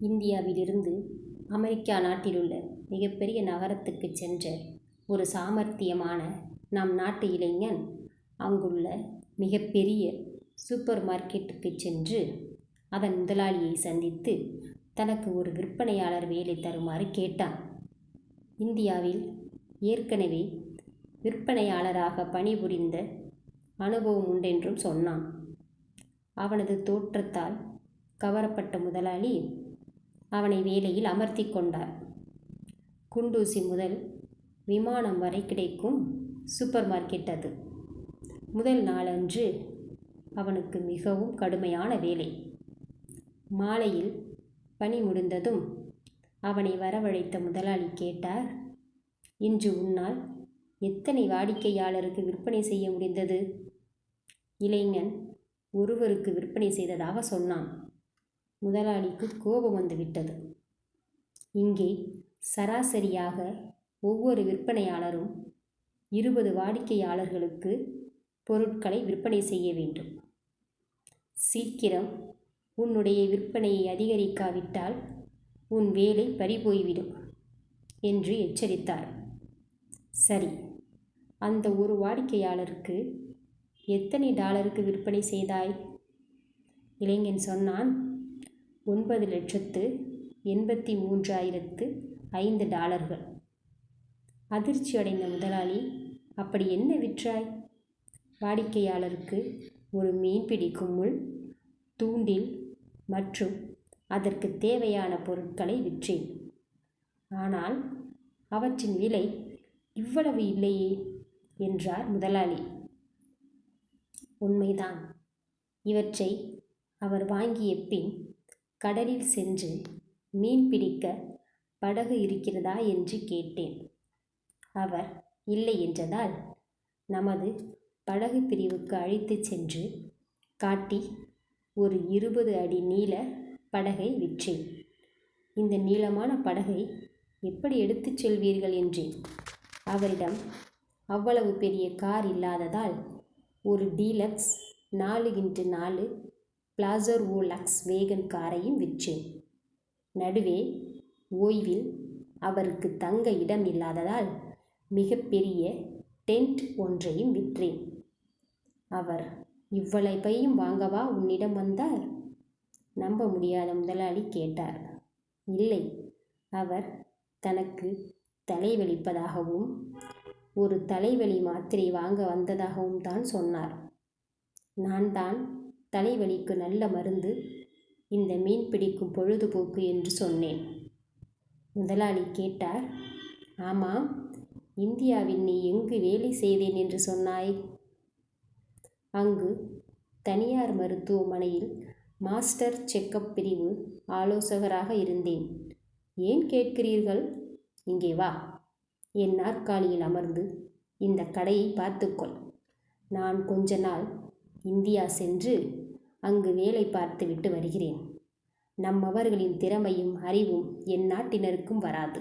இந்தியாவிலிருந்து அமெரிக்கா நாட்டிலுள்ள மிகப்பெரிய நகரத்துக்கு சென்ற ஒரு சாமர்த்தியமான நம் நாட்டு இளைஞன் அங்குள்ள மிகப்பெரிய சூப்பர் மார்க்கெட்டுக்கு சென்று அதன் முதலாளியை சந்தித்து தனக்கு ஒரு விற்பனையாளர் வேலை தருமாறு கேட்டான். இந்தியாவில் ஏற்கனவே விற்பனையாளராக பணிபுரிந்த அனுபவம் உண்டென்றும் சொன்னான். அவனது தோற்றத்தால் கவரப்பட்ட முதலாளி அவனை வேலையில் அமர்த்தி கொண்டார். குண்டூசி முதல் விமானம் வரை கிடைக்கும் சூப்பர் மார்க்கெட் அது. முதல் நாளன்று அவனுக்கு மிகவும் கடுமையான வேலை. மாலையில் பணி முடிந்ததும் அவனை வரவழைத்த முதலாளி கேட்டார், இன்று உன்னால் எத்தனை வாடிக்கையாளருக்கு விற்பனை செய்ய முடிந்தது? இளைஞன் ஒருவருக்கு விற்பனை செய்ததாக சொன்னான். முதலாளிக்கு கோபம் வந்துவிட்டது. இங்கே சராசரியாக ஒவ்வொரு விற்பனையாளரும் 20 வாடிக்கையாளர்களுக்கு பொருட்களை விற்பனை செய்ய வேண்டும். சீக்கிரம் உன்னுடைய விற்பனையை அதிகரிக்காவிட்டால் உன் வேலை பறிபோய்விடும் என்று எச்சரித்தார். சரி, அந்த ஒரு வாடிக்கையாளருக்கு எத்தனை டாலருக்கு விற்பனை செய்தாய்? இளைஞன் சொன்னான், 9,83,005 டாலர்கள். அதிர்ச்சி அடைந்த முதலாளி, அப்படி என்ன விற்றாய்? வாடிக்கையாளருக்கு ஒரு மீன் பிடிக்கும் முள், தூண்டில் மற்றும் அதற்கு தேவையான பொருட்களை விற்றேன். ஆனால் அவற்றின் விலை இவ்வளவு இல்லையே என்றார் முதலாளி. உண்மைதான். இவற்றை அவர் வாங்கிய பின் கடலில் சென்று மீன் பிடிக்க படகு இருக்கிறதா என்று கேட்டேன். அவர் இல்லை என்றதால் நமது படகு பிரிவுக்கு அழைத்துச் சென்று காட்டி ஒரு 20 அடி நீள படகை விற்றேன். இந்த நீளமான படகை எப்படி எடுத்துச் செல்வீர்கள் என்றேன். அவரிடம் அவ்வளவு பெரிய கார் இல்லாததால் ஒரு டீலக்ஸ் 4x4 பிளாசர் ஓலக்ஸ் வேகன் காரையும் விற்றேன். நடுவே ஓய்வில் அவருக்கு தங்க இடம் இல்லாததால் மிகப்பெரிய டென்ட் ஒன்றையும் விற்றேன். அவர் இவ்வளவையும் வாங்கவா உன்னிடம் வந்தார்? நம்ப முடியாத முதலாளி கேட்டார். இல்லை, அவர் தனக்கு தலைவலிப்பதாகவும் ஒரு தலைவலி மாத்திரை வாங்க வந்ததாகவும் தான் சொன்னார். நான் தான் தலைவலிக்கு நல்ல மருந்து, இந்த மீன் பிடிக்கும் பொழுதுபோக்கு என்று சொன்னேன். முதலாளி கேட்டார், ஆமாம், இந்தியாவில் நீ எங்கு வேலை செய்தேன் என்று சொன்னாய்? அங்கு தனியார் மருத்துவமனையில் மாஸ்டர் செக்கப் பிரிவு ஆலோசகராக இருந்தேன். ஏன் கேட்கிறீர்கள்? இங்கே வா, என் நாற்காலியில் அமர்ந்து இந்த கடையை பார்த்துக்கொள். நான் கொஞ்ச நாள் இந்தியா சென்று அங்கு வேலை பார்த்துவிட்டு வருகிறேன். நம்மவர்களின் திறமையும் அறிவும் என் நாட்டினருக்கும் வராது.